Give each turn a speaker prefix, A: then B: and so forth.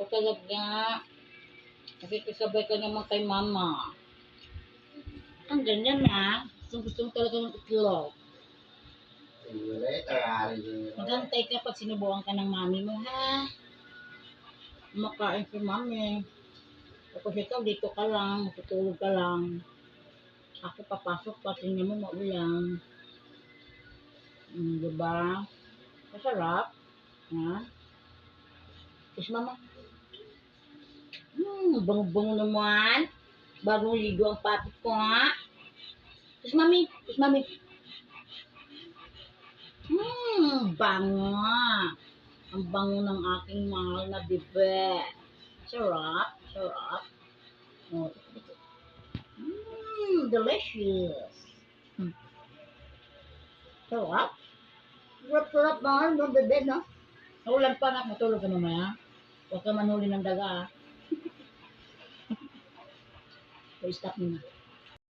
A: Ako talaga. Nakikisabay ka naman kay mama. Ang ganyan na. Gusto mo talaga ng itlog. Magantay ka pag sinubukan ka ng mami mo, ha? Makain si mami. Tapos ikaw, dito ka lang. Matutulog ka lang. Ako papasok pa. Tingnan mo maulang. Diba? Masarap. Ha? Kiss mama. Bango-bango naman. Bagong ligo ang papi ko, ha? Kiss mami. Kiss mami. Bango. Ang bango ng aking mahal na bebe. Sarap. Sarap. Oh, delicious. Sarap. Sarap-sarap mahal ng bebe, no? Naulan pa na. Matulog ka mamaya. Huwag ka manhuli ng daga, ha? So, stop mo na.